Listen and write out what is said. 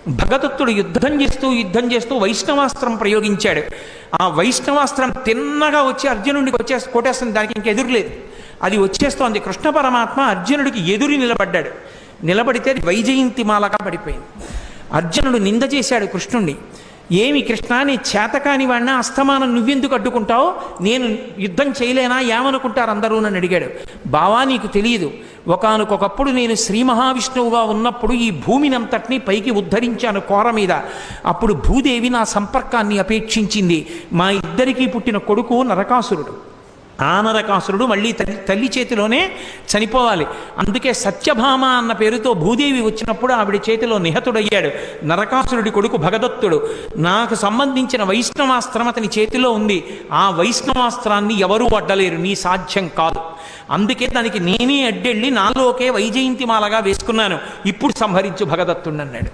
భగదత్తుడు యుద్ధం చేస్తూ వైష్ణవాస్త్రం ప్రయోగించాడు. ఆ వైష్ణవాస్త్రం తిన్నగా వచ్చి అర్జునుడికి కొట్టేస్తుంది. దానికి ఇంక ఎదురులేదు. అది వచ్చేస్తోంది. కృష్ణ పరమాత్మ అర్జునుడికి ఎదురు నిలబడ్డాడు. నిలబడితే అది వైజయంతి మాలగా పడిపోయింది. అర్జునుడు నింద చేశాడు కృష్ణుణ్ణి. ఏమి కృష్ణ, నీ చేతకాని వాడినా అస్తమానం నువ్వెందుకు అడ్డుకుంటావు? నేను యుద్ధం చేయలేనా? ఏమనుకుంటారు అందరూ నన్ను అడిగాడు. బావా, నీకు తెలియదు, ఒకానొకప్పుడు నేను శ్రీ మహావిష్ణువుగా ఉన్నప్పుడు ఈ భూమినంతటినీ పైకి ఉద్ధరించాను కోర మీద. అప్పుడు భూదేవి నా సంపర్కాన్ని అపేక్షించింది. మా ఇద్దరికీ పుట్టిన కొడుకు నరకాసురుడు. ఆ నరకాసురుడు మళ్ళీ తల్లి చేతిలోనే చనిపోవాలి. అందుకే సత్యభామ అన్న పేరుతో భూదేవి వచ్చినప్పుడు ఆవిడ చేతిలో నిహతుడయ్యాడు. నరకాసురుడి కొడుకు భగదత్తుడు. నాకు సంబంధించిన వైష్ణవాస్త్రం అతని చేతిలో ఉంది. ఆ వైష్ణవాస్త్రాన్ని ఎవరూ అడ్డలేరు, నీ సాధ్యం కాదు. అందుకే దానికి నేనే అడ్డెళ్ళి నాలోకే వైజయంతిమాలగా వేసుకున్నాను. ఇప్పుడు సంహరించు భగదత్తుడు అన్నాడు.